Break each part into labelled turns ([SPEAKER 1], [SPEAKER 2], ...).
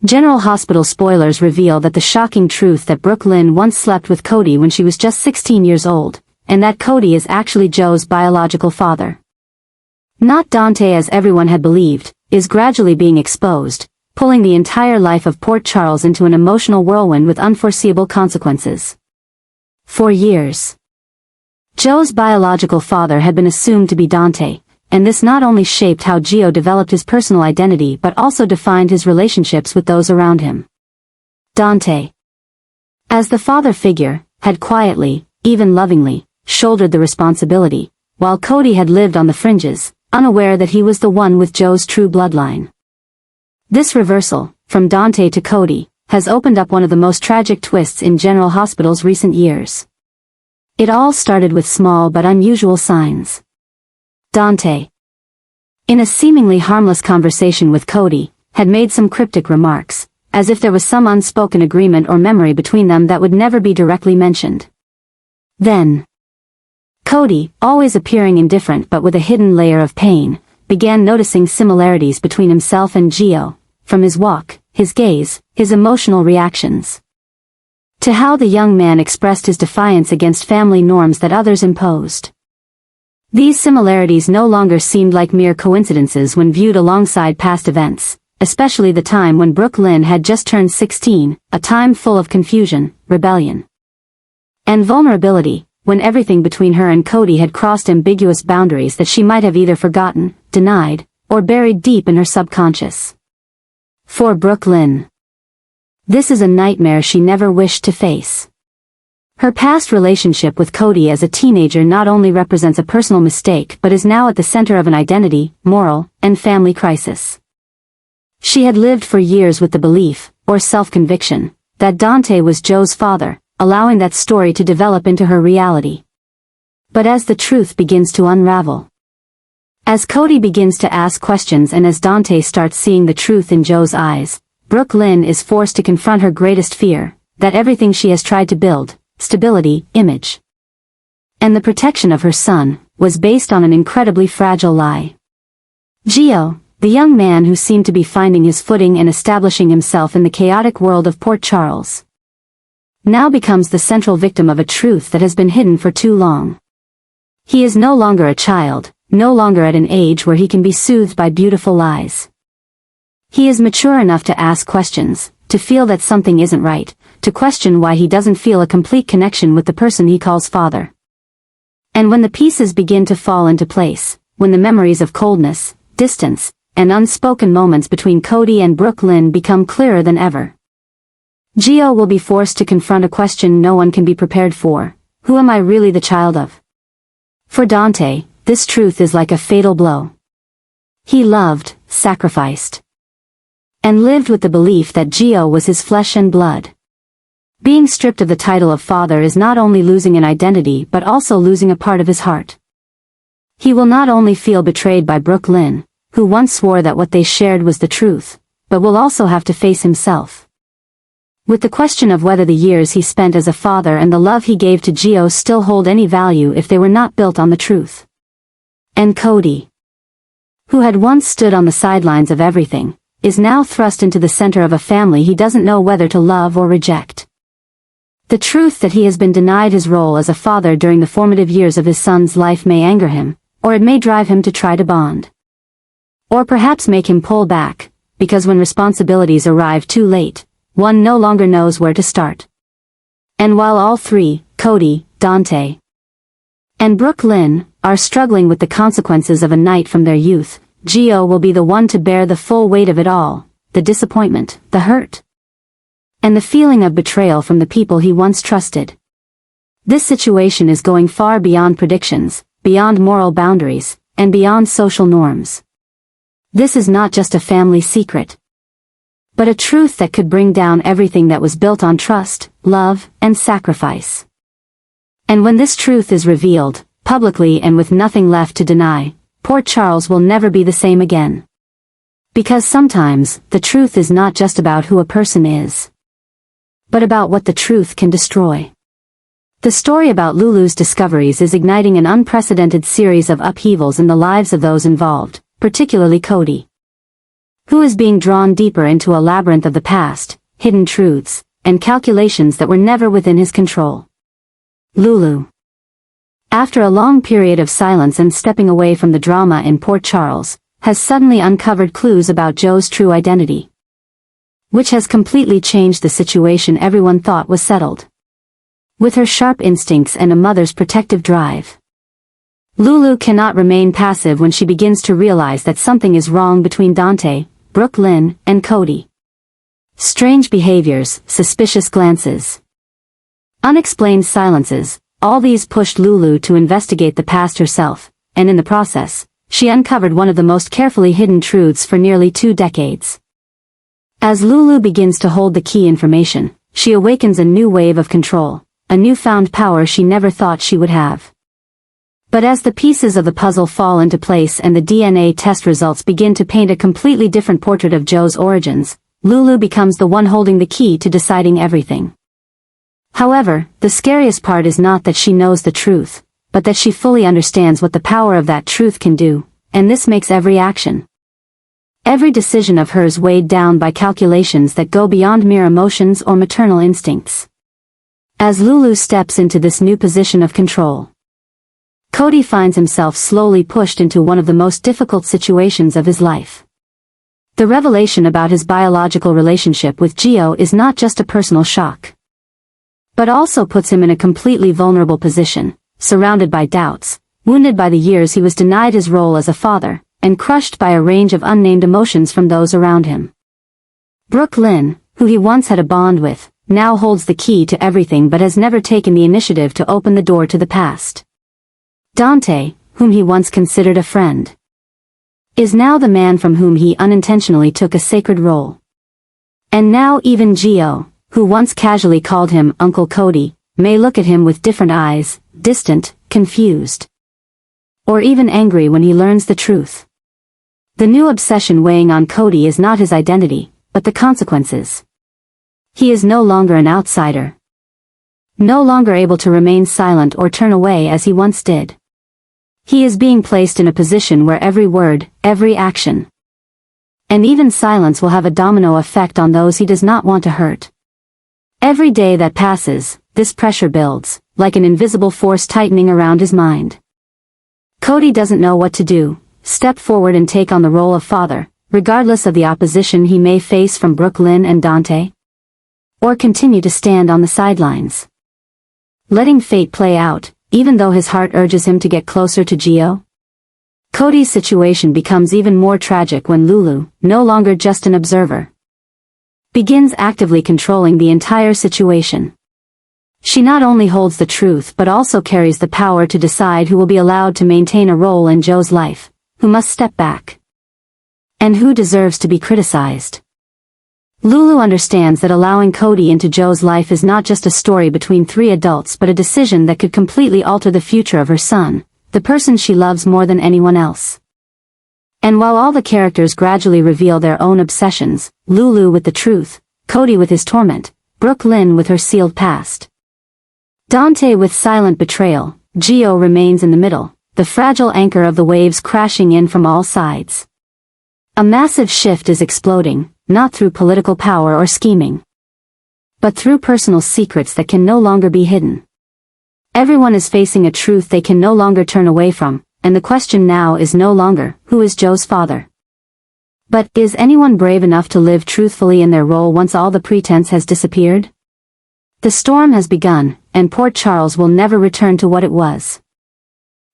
[SPEAKER 1] General Hospital spoilers reveal that the shocking truth that Brook Lynn once slept with Cody when she was just 16 years old, and that Cody is actually Joe's biological father. Not Dante as everyone had believed, is gradually being exposed, pulling the entire life of Port Charles into an emotional whirlwind with unforeseeable consequences. For years, Joe's biological father had been assumed to be Dante, and this not only shaped how Gio developed his personal identity but also defined his relationships with those around him. Dante, as the father figure, had quietly, even lovingly, shouldered the responsibility, while Cody had lived on the fringes, unaware that he was the one with Joe's true bloodline. This reversal, from Dante to Cody, has opened up one of the most tragic twists in General Hospital's recent years. It all started with small but unusual signs. Dante, in a seemingly harmless conversation with Cody, had made some cryptic remarks, as if there was some unspoken agreement or memory between them that would never be directly mentioned. Then, Cody, always appearing indifferent but with a hidden layer of pain, began noticing similarities between himself and Gio, from his walk, his gaze, his emotional reactions, to how the young man expressed his defiance against family norms that others imposed. These similarities no longer seemed like mere coincidences when viewed alongside past events, especially the time when Brook Lynn had just turned 16, a time full of confusion, rebellion, and vulnerability, when everything between her and Cody had crossed ambiguous boundaries that she might have either forgotten, denied, or buried deep in her subconscious. For Brook Lynn, this is a nightmare she never wished to face. Her past relationship with Cody as a teenager not only represents a personal mistake but is now at the center of an identity, moral, and family crisis. She had lived for years with the belief, or self-conviction, that Dante was Joe's father, allowing that story to develop into her reality. But as the truth begins to unravel, as Cody begins to ask questions and as Dante starts seeing the truth in Joe's eyes, Brook Lynn is forced to confront her greatest fear, that everything she has tried to build, stability, image, and the protection of her son, was based on an incredibly fragile lie. Gio, the young man who seemed to be finding his footing and establishing himself in the chaotic world of Port Charles, now becomes the central victim of a truth that has been hidden for too long. He is no longer a child, no longer at an age where he can be soothed by beautiful lies. He is mature enough to ask questions, to feel that something isn't right, to question why he doesn't feel a complete connection with the person he calls father. And when the pieces begin to fall into place, when the memories of coldness, distance, and unspoken moments between Cody and Brook Lynn become clearer than ever, Gio will be forced to confront a question no one can be prepared for: who am I really the child of? For Dante, this truth is like a fatal blow. He loved, sacrificed, and lived with the belief that Gio was his flesh and blood. Being stripped of the title of father is not only losing an identity but also losing a part of his heart. He will not only feel betrayed by Brook Lynn, who once swore that what they shared was the truth, but will also have to face himself, with the question of whether the years he spent as a father and the love he gave to Gio still hold any value if they were not built on the truth. And Cody, who had once stood on the sidelines of everything, is now thrust into the center of a family he doesn't know whether to love or reject. The truth that he has been denied his role as a father during the formative years of his son's life may anger him, or it may drive him to try to bond. Or perhaps make him pull back, because when responsibilities arrive too late, one no longer knows where to start. And while all three, Cody, Dante, and Brook Lynn, are struggling with the consequences of a night from their youth, Gio will be the one to bear the full weight of it all, the disappointment, the hurt, and the feeling of betrayal from the people he once trusted. This situation is going far beyond predictions, beyond moral boundaries, and beyond social norms. This is not just a family secret, but a truth that could bring down everything that was built on trust, love, and sacrifice. And when this truth is revealed, publicly and with nothing left to deny, Port Charles will never be the same again. Because sometimes, the truth is not just about who a person is, but about what the truth can destroy. The story about Lulu's discoveries is igniting an unprecedented series of upheavals in the lives of those involved, particularly Cody. who is being drawn deeper into a labyrinth of the past, hidden truths, and calculations that were never within his control. Lulu. After a long period of silence and stepping away from the drama in Port Charles, has suddenly uncovered clues about Joe's true identity, which has completely changed the situation everyone thought was settled. With her sharp instincts and a mother's protective drive, Lulu cannot remain passive when she begins to realize that something is wrong between Dante, Brook Lynn, and Cody. Strange behaviors, suspicious glances, unexplained silences, all these pushed Lulu to investigate the past herself, and in the process, she uncovered one of the most carefully hidden truths for nearly 2 decades. As Lulu begins to hold the key information, she awakens a new wave of control, a newfound power she never thought she would have. But as the pieces of the puzzle fall into place and the DNA test results begin to paint a completely different portrait of Joe's origins, Lulu becomes the one holding the key to deciding everything. However, the scariest part is not that she knows the truth, but that she fully understands what the power of that truth can do, and this makes every action, every decision of hers weighed down by calculations that go beyond mere emotions or maternal instincts. As Lulu steps into this new position of control, Cody finds himself slowly pushed into one of the most difficult situations of his life. The revelation about his biological relationship with Gio is not just a personal shock, but also puts him in a completely vulnerable position, surrounded by doubts, wounded by the years he was denied his role as a father, and crushed by a range of unnamed emotions from those around him. Brook Lynn, who he once had a bond with, now holds the key to everything but has never taken the initiative to open the door to the past. Dante, whom he once considered a friend, is now the man from whom he unintentionally took a sacred role. And now even Gio, who once casually called him Uncle Cody, may look at him with different eyes, distant, confused, or even angry when he learns the truth. The new obsession weighing on Cody is not his identity, but the consequences. He is no longer an outsider, no longer able to remain silent or turn away as he once did. He is being placed in a position where every word, every action, and even silence will have a domino effect on those he does not want to hurt. Every day that passes, this pressure builds, like an invisible force tightening around his mind. Cody doesn't know what to do, step forward and take on the role of father, regardless of the opposition he may face from Brook Lynn and Dante, or continue to stand on the sidelines, letting fate play out, even though his heart urges him to get closer to Gio. Cody's situation becomes even more tragic when Lulu, no longer just an observer, begins actively controlling the entire situation. She not only holds the truth but also carries the power to decide who will be allowed to maintain a role in Joe's life, who must step back, and who deserves to be criticized. Lulu understands that allowing Cody into Joe's life is not just a story between 3 adults but a decision that could completely alter the future of her son, the person she loves more than anyone else. And while all the characters gradually reveal their own obsessions, Lulu with the truth, Cody with his torment, Brook Lynn with her sealed past, Dante with silent betrayal, Gio remains in the middle, the fragile anchor of the waves crashing in from all sides. A massive shift is exploding, not through political power or scheming, but through personal secrets that can no longer be hidden. Everyone is facing a truth they can no longer turn away from, and the question now is no longer, who is Joe's father? But, is anyone brave enough to live truthfully in their role once all the pretense has disappeared? The storm has begun, and Port Charles will never return to what it was.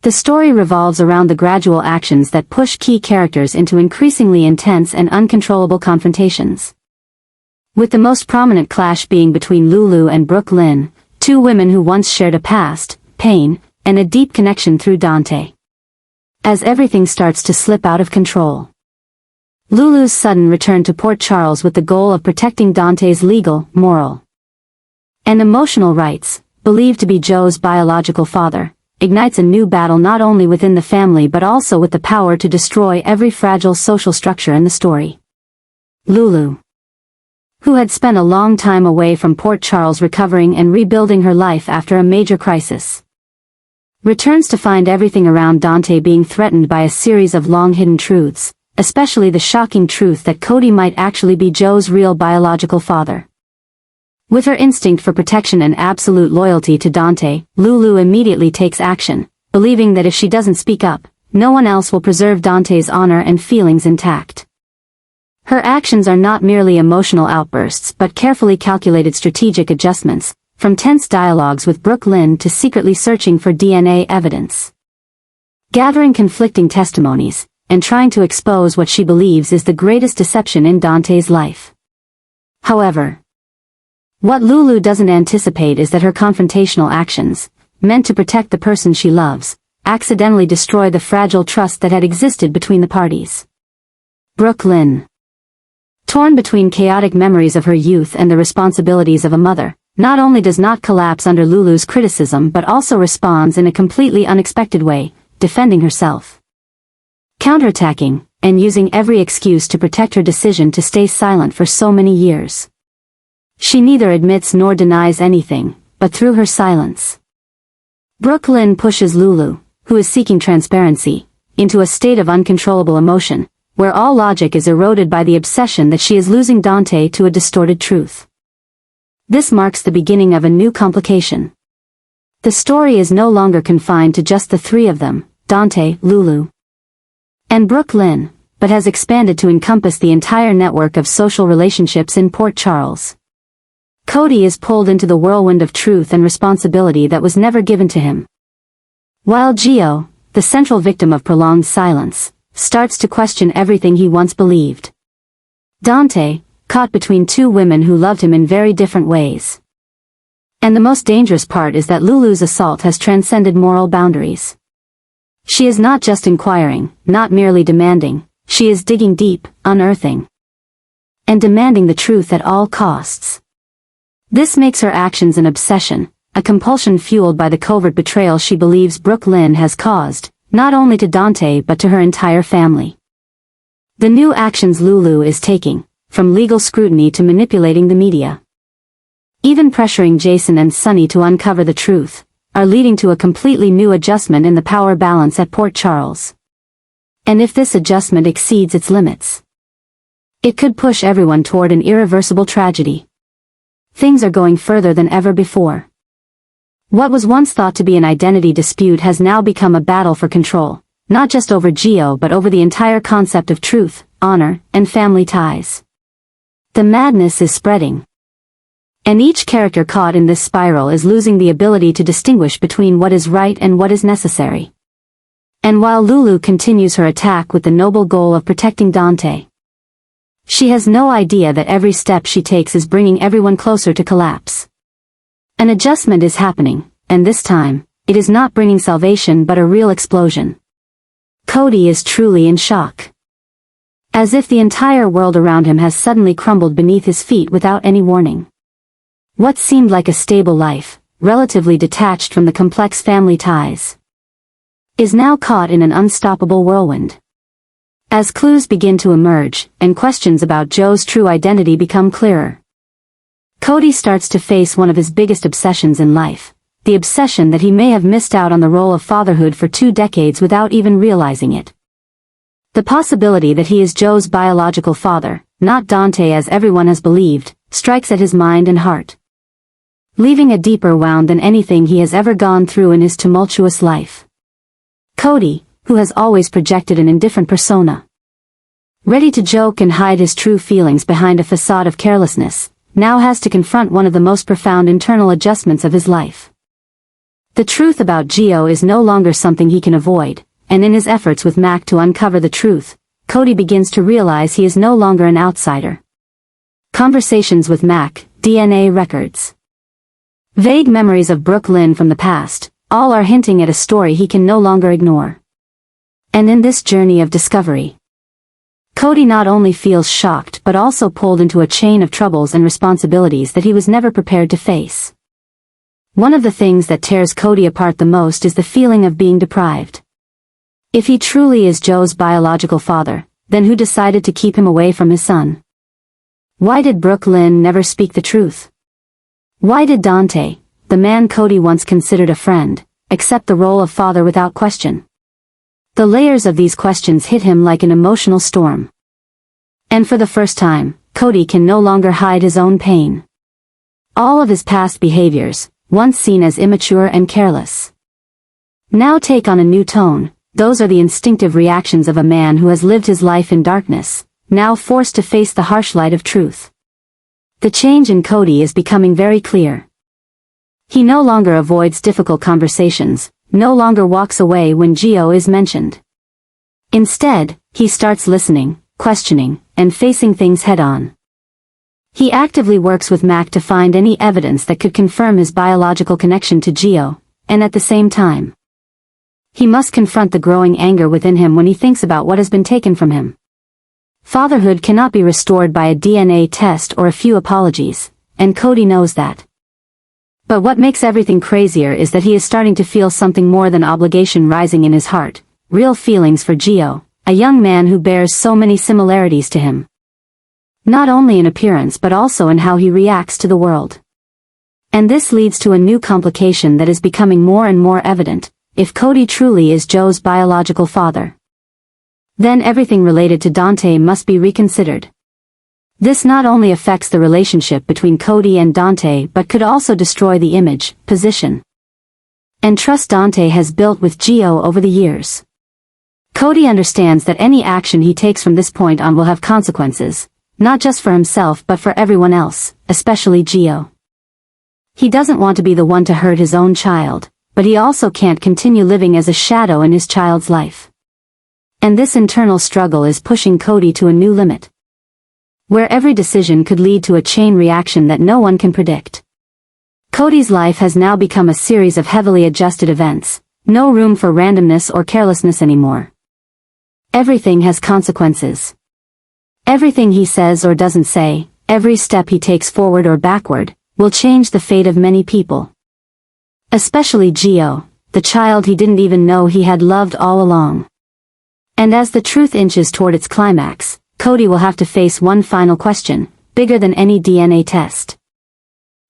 [SPEAKER 1] The story revolves around the gradual actions that push key characters into increasingly intense and uncontrollable confrontations, with the most prominent clash being between Lulu and Brook Lynn, 2 women who once shared a past, pain, and a deep connection through Dante. As everything starts to slip out of control, Lulu's sudden return to Port Charles with the goal of protecting Dante's legal, moral, and emotional rights, believed to be Joe's biological father, ignites a new battle not only within the family but also with the power to destroy every fragile social structure in the story. Lulu, who had spent a long time away from Port Charles recovering and rebuilding her life after a major crisis, returns to find everything around Dante being threatened by a series of long-hidden truths, especially the shocking truth that Cody might actually be Joe's real biological father. With her instinct for protection and absolute loyalty to Dante, Lulu immediately takes action, believing that if she doesn't speak up, no one else will preserve Dante's honor and feelings intact. Her actions are not merely emotional outbursts but carefully calculated strategic adjustments, from tense dialogues with Brook Lynn to secretly searching for DNA evidence. Gathering conflicting testimonies, and trying to expose what she believes is the greatest deception in Dante's life. However, what Lulu doesn't anticipate is that her confrontational actions, meant to protect the person she loves, accidentally destroy the fragile trust that had existed between the parties. Brook Lynn, torn between chaotic memories of her youth and the responsibilities of a mother, not only does not collapse under Lulu's criticism but also responds in a completely unexpected way, defending herself, counterattacking, and using every excuse to protect her decision to stay silent for so many years. She neither admits nor denies anything, but through her silence, Brook Lynn pushes Lulu, who is seeking transparency, into a state of uncontrollable emotion, where all logic is eroded by the obsession that she is losing Dante to a distorted truth. This marks the beginning of a new complication. The story is no longer confined to just the three of them, Dante, Lulu, and Brook Lynn, but has expanded to encompass the entire network of social relationships in Port Charles. Cody is pulled into the whirlwind of truth and responsibility that was never given to him, while Gio, the central victim of prolonged silence, starts to question everything he once believed. Dante, caught between two women who loved him in very different ways. And the most dangerous part is that Lulu's assault has transcended moral boundaries. She is not just inquiring, not merely demanding, she is digging deep, unearthing, and demanding the truth at all costs. This makes her actions an obsession, a compulsion fueled by the covert betrayal she believes Brook Lynn has caused, not only to Dante but to her entire family. The new actions Lulu is taking, from legal scrutiny to manipulating the media, even pressuring Jason and Sunny to uncover the truth, are leading to a completely new adjustment in the power balance at Port Charles. And if this adjustment exceeds its limits, it could push everyone toward an irreversible tragedy. Things are going further than ever before. What was once thought to be an identity dispute has now become a battle for control, not just over Gio but over the entire concept of truth, honor, and family ties. The madness is spreading, and each character caught in this spiral is losing the ability to distinguish between what is right and what is necessary. And while Lulu continues her attack with the noble goal of protecting Dante, she has no idea that every step she takes is bringing everyone closer to collapse. An adjustment is happening, and this time, it is not bringing salvation but a real explosion. Cody is truly in shock, as if the entire world around him has suddenly crumbled beneath his feet without any warning. What seemed like a stable life, relatively detached from the complex family ties, is now caught in an unstoppable whirlwind. As clues begin to emerge, and questions about Joe's true identity become clearer, Cody starts to face one of his biggest obsessions in life, the obsession that he may have missed out on the role of fatherhood for 2 decades without even realizing it. The possibility that he is Joe's biological father, not Dante as everyone has believed, strikes at his mind and heart, leaving a deeper wound than anything he has ever gone through in his tumultuous life. Cody, who has always projected an indifferent persona, ready to joke and hide his true feelings behind a facade of carelessness, now has to confront one of the most profound internal adjustments of his life. The truth about Gio is no longer something he can avoid, and in his efforts with Mac to uncover the truth, Cody begins to realize he is no longer an outsider. Conversations with Mac, DNA records, vague memories of Brook Lynn from the past, all are hinting at a story he can no longer ignore. And in this journey of discovery, Cody not only feels shocked but also pulled into a chain of troubles and responsibilities that he was never prepared to face. One of the things that tears Cody apart the most is the feeling of being deprived. If he truly is Joe's biological father, then who decided to keep him away from his son? Why did Brook Lynn never speak the truth? Why did Dante, the man Cody once considered a friend, accept the role of father without question? The layers of these questions hit him like an emotional storm. And for the first time, Cody can no longer hide his own pain. All of his past behaviors, once seen as immature and careless, now take on a new tone. Those are the instinctive reactions of a man who has lived his life in darkness, now forced to face the harsh light of truth. The change in Cody is becoming very clear. He no longer avoids difficult conversations, no longer walks away when Gio is mentioned. Instead, he starts listening, questioning, and facing things head-on. He actively works with Mac to find any evidence that could confirm his biological connection to Gio, and at the same time, he must confront the growing anger within him when he thinks about what has been taken from him. Fatherhood cannot be restored by a DNA test or a few apologies, and Cody knows that. But what makes everything crazier is that he is starting to feel something more than obligation rising in his heart, real feelings for Gio, a young man who bears so many similarities to him. Not only in appearance but also in how he reacts to the world. And this leads to a new complication that is becoming more and more evident. If Cody truly is Joe's biological father, then everything related to Dante must be reconsidered. This not only affects the relationship between Cody and Dante but could also destroy the image, position, and trust Dante has built with Gio over the years. Cody understands that any action he takes from this point on will have consequences, not just for himself but for everyone else, especially Gio. He doesn't want to be the one to hurt his own child, but he also can't continue living as a shadow in his child's life. And this internal struggle is pushing Cody to a new limit, where every decision could lead to a chain reaction that no one can predict. Cody's life has now become a series of heavily adjusted events, no room for randomness or carelessness anymore. Everything has consequences. Everything he says or doesn't say, every step he takes forward or backward, will change the fate of many people. Especially Gio, the child he didn't even know he had loved all along. And as the truth inches toward its climax, Cody will have to face one final question, bigger than any DNA test.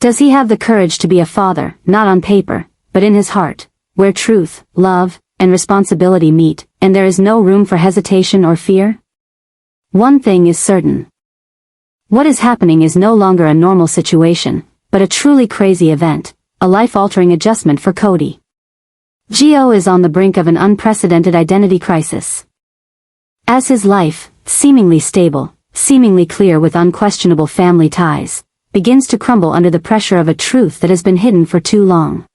[SPEAKER 1] Does he have the courage to be a father, not on paper, but in his heart, where truth, love, and responsibility meet, and there is no room for hesitation or fear? One thing is certain. What is happening is no longer a normal situation, but a truly crazy event, a life-altering adjustment for Cody. Gio is on the brink of an unprecedented identity crisis. As his life, seemingly stable, seemingly clear with unquestionable family ties, begins to crumble under the pressure of a truth that has been hidden for too long.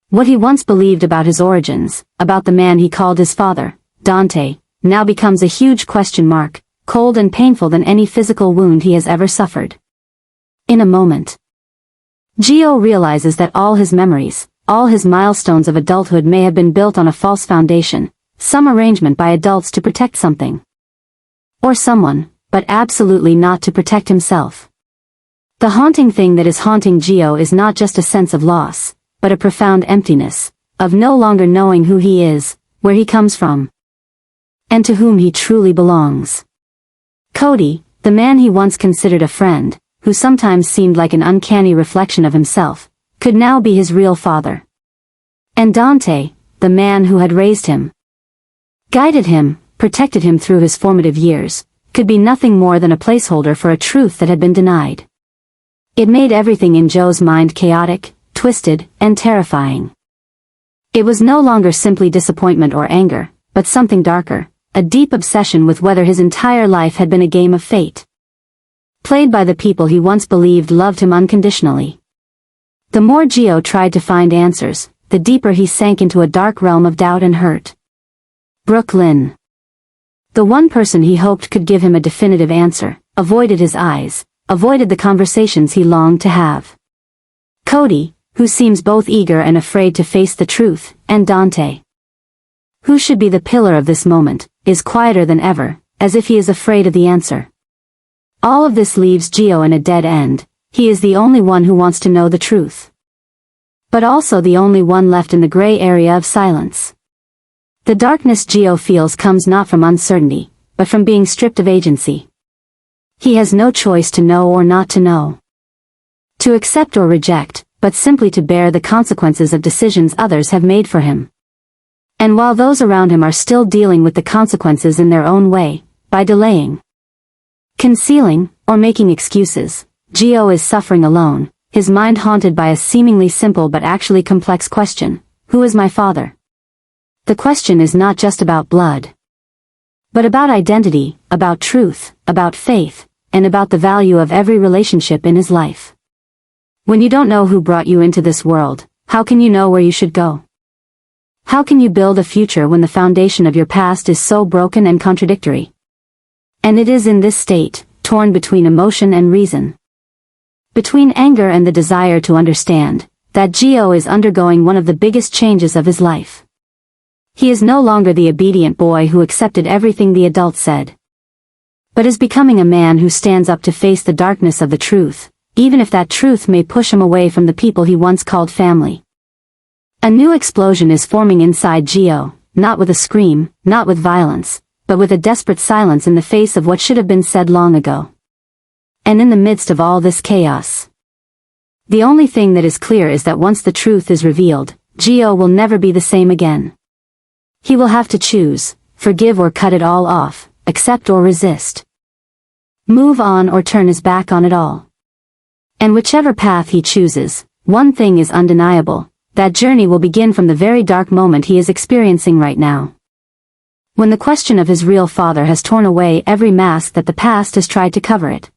[SPEAKER 1] What he once believed about his origins, about the man he called his father, Dante, now becomes a huge question mark, cold and painful than any physical wound he has ever suffered. In a moment, Gio realizes that all his memories, all his milestones of adulthood may have been built on a false foundation, some arrangement by adults to protect something. Or someone, but absolutely not to protect himself. The haunting thing that is haunting Gio is not just a sense of loss, but a profound emptiness, of no longer knowing who he is, where he comes from, and to whom he truly belongs. Cody, the man he once considered a friend, who sometimes seemed like an uncanny reflection of himself, could now be his real father. And Dante, the man who had raised him, guided him, protected him through his formative years, could be nothing more than a placeholder for a truth that had been denied. It made everything in Joe's mind chaotic, twisted, and terrifying. It was no longer simply disappointment or anger, but something darker, a deep obsession with whether his entire life had been a game of fate, played by the people he once believed loved him unconditionally. The more Gio tried to find answers, the deeper he sank into a dark realm of doubt and hurt. Brook Lynn, the one person he hoped could give him a definitive answer, avoided his eyes, avoided the conversations he longed to have. Cody, who seems both eager and afraid to face the truth, and Dante, who should be the pillar of this moment, is quieter than ever, as if he is afraid of the answer. All of this leaves Gio in a dead end. He is the only one who wants to know the truth, but also the only one left in the gray area of silence. The darkness Gio feels comes not from uncertainty, but from being stripped of agency. He has no choice to know or not to know, to accept or reject, but simply to bear the consequences of decisions others have made for him. And while those around him are still dealing with the consequences in their own way, by delaying, concealing, or making excuses, Gio is suffering alone, his mind haunted by a seemingly simple but actually complex question: who is my father? The question is not just about blood, but about identity, about truth, about faith, and about the value of every relationship in his life. When you don't know who brought you into this world, how can you know where you should go? How can you build a future when the foundation of your past is so broken and contradictory? And it is in this state, torn between emotion and reason, between anger and the desire to understand, that Gio is undergoing one of the biggest changes of his life. He is no longer the obedient boy who accepted everything the adults said, but is becoming a man who stands up to face the darkness of the truth, even if that truth may push him away from the people he once called family. A new explosion is forming inside Gio, not with a scream, not with violence, but with a desperate silence in the face of what should have been said long ago. And in the midst of all this chaos, the only thing that is clear is that once the truth is revealed, Gio will never be the same again. He will have to choose: forgive or cut it all off, accept or resist, move on or turn his back on it all. And whichever path he chooses, one thing is undeniable: that journey will begin from the very dark moment he is experiencing right now, when the question of his real father has torn away every mask that the past has tried to cover it.